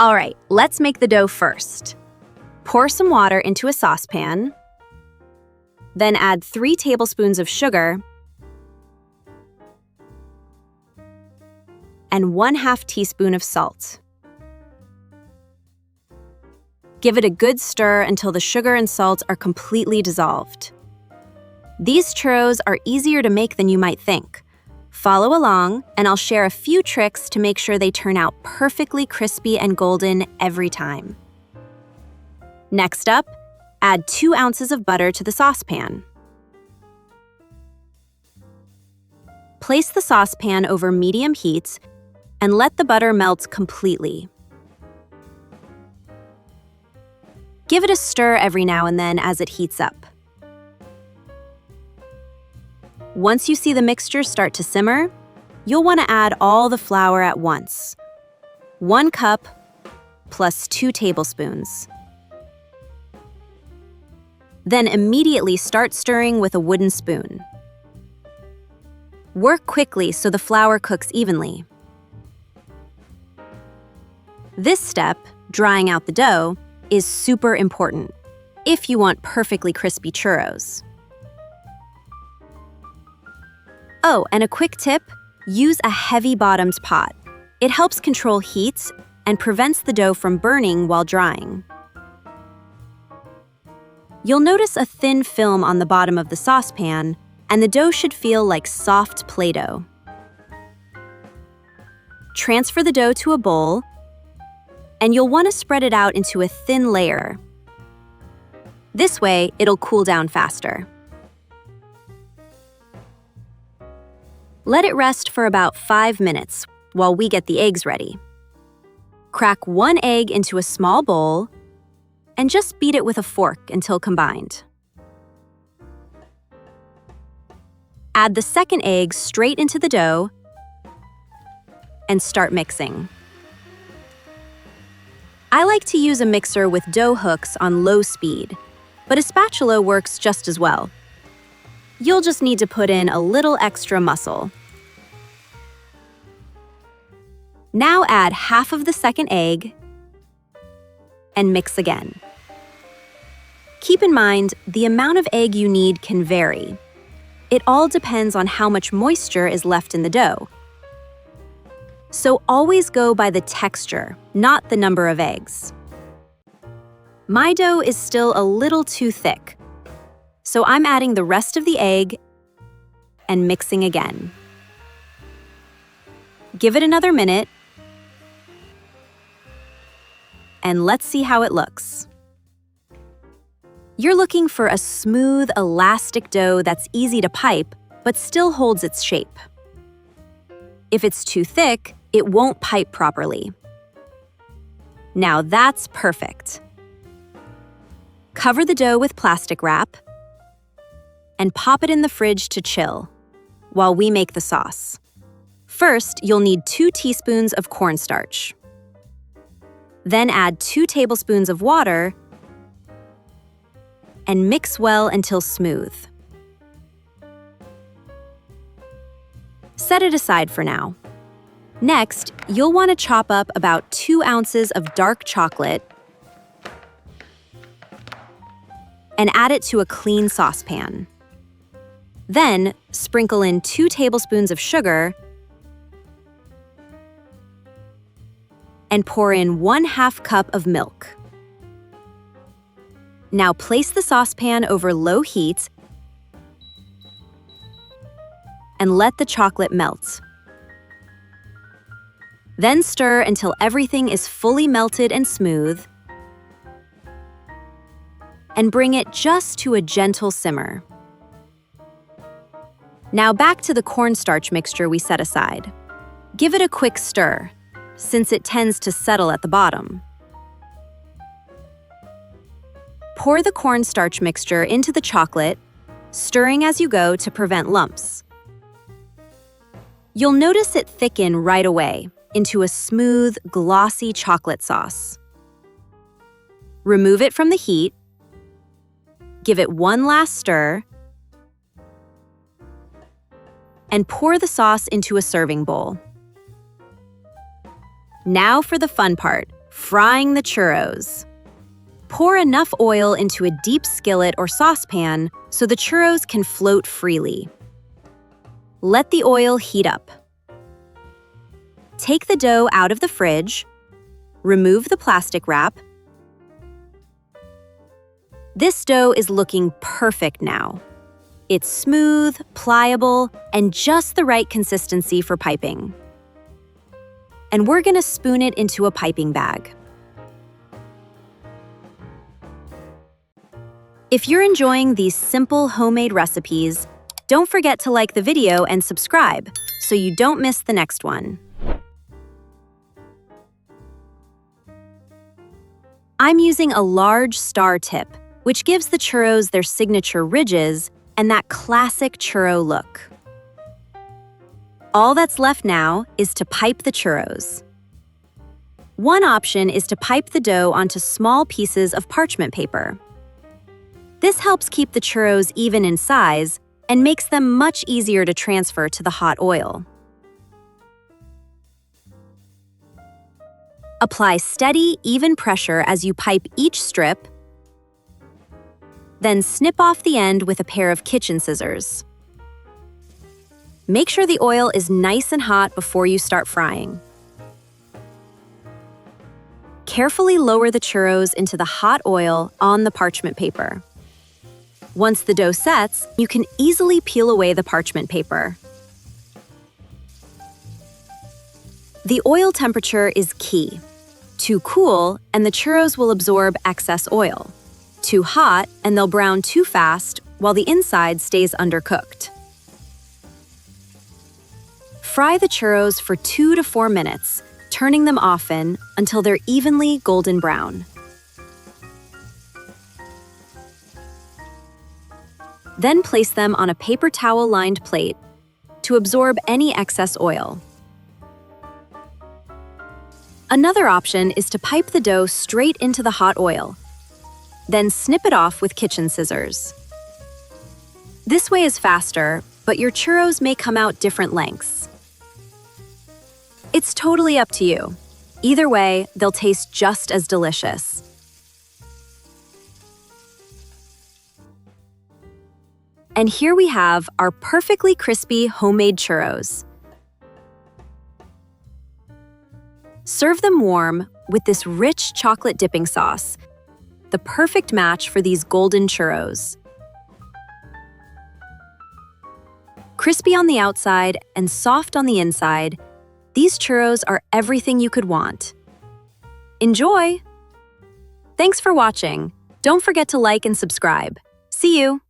All right, let's make the dough first. Pour some water into a saucepan, then add 3 tablespoons of sugar and 1/2 teaspoon of salt. Give it a good stir until the sugar and salt are completely dissolved. These churros are easier to make than you might think. Follow along, and I'll share a few tricks to make sure they turn out perfectly crispy and golden every time. Next up, add 2 ounces of butter to the saucepan. Place the saucepan over medium heat and let the butter melt completely. Give it a stir every now and then as it heats up. Once you see the mixture start to simmer, you'll want to add all the flour at once. 1 cup plus 2 tablespoons. Then immediately start stirring with a wooden spoon. Work quickly so the flour cooks evenly. This step, drying out the dough, is super important if you want perfectly crispy churros. Oh, and a quick tip, use a heavy-bottomed pot. It helps control heat and prevents the dough from burning while drying. You'll notice a thin film on the bottom of the saucepan, and the dough should feel like soft Play-Doh. Transfer the dough to a bowl, and you'll want to spread it out into a thin layer. This way, it'll cool down faster. Let it rest for about 5 minutes while we get the eggs ready. Crack 1 egg into a small bowl and just beat it with a fork until combined. Add the second egg straight into the dough and start mixing. I like to use a mixer with dough hooks on low speed, but a spatula works just as well. You'll just need to put in a little extra muscle. Now add half of the second egg and mix again. Keep in mind, the amount of egg you need can vary. It all depends on how much moisture is left in the dough. So always go by the texture, not the number of eggs. My dough is still a little too thick, so I'm adding the rest of the egg and mixing again. Give it another minute, and let's see how it looks. You're looking for a smooth, elastic dough that's easy to pipe, but still holds its shape. If it's too thick, it won't pipe properly. Now that's perfect. Cover the dough with plastic wrap and pop it in the fridge to chill while we make the sauce. First, you'll need 2 teaspoons of cornstarch. Then add 2 tablespoons of water and mix well until smooth. Set it aside for now. Next, you'll want to chop up about 2 ounces of dark chocolate and add it to a clean saucepan. Then, sprinkle in 2 tablespoons of sugar and pour in 1/2 cup of milk. Now place the saucepan over low heat and let the chocolate melt. Then stir until everything is fully melted and smooth, and bring it just to a gentle simmer. Now back to the cornstarch mixture we set aside. Give it a quick stir, since it tends to settle at the bottom. Pour the cornstarch mixture into the chocolate, stirring as you go to prevent lumps. You'll notice it thicken right away into a smooth, glossy chocolate sauce. Remove it from the heat, give it one last stir, and pour the sauce into a serving bowl. Now for the fun part, Frying the churros. Pour enough oil into a deep skillet or saucepan so the churros can float freely. Let the oil heat up. Take the dough out of the fridge. Remove the plastic wrap. This dough is looking perfect now. It's smooth, pliable, and just the right consistency for piping. And we're going to spoon it into a piping bag. If you're enjoying these simple homemade recipes, don't forget to like the video and subscribe so you don't miss the next one. I'm using a large star tip, which gives the churros their signature ridges and that classic churro look. All that's left now is to pipe the churros. One option is to pipe the dough onto small pieces of parchment paper. This helps keep the churros even in size and makes them much easier to transfer to the hot oil. Apply steady, even pressure as you pipe each strip, then snip off the end with a pair of kitchen scissors. Make sure the oil is nice and hot before you start frying. Carefully lower the churros into the hot oil on the parchment paper. Once the dough sets, you can easily peel away the parchment paper. The oil temperature is key. Too cool, and the churros will absorb excess oil. Too hot, and they'll brown too fast while the inside stays undercooked. Fry the churros for 2 to 4 minutes, turning them often until they're evenly golden brown. Then place them on a paper towel-lined plate to absorb any excess oil. Another option is to pipe the dough straight into the hot oil, then snip it off with kitchen scissors. This way is faster, but your churros may come out different lengths. It's totally up to you. Either way, they'll taste just as delicious. And here we have our perfectly crispy homemade churros. Serve them warm with this rich chocolate dipping sauce, the perfect match for these golden churros. Crispy on the outside and soft on the inside, these churros are everything you could want. Enjoy! Thanks for watching. Don't forget to like and subscribe. See you!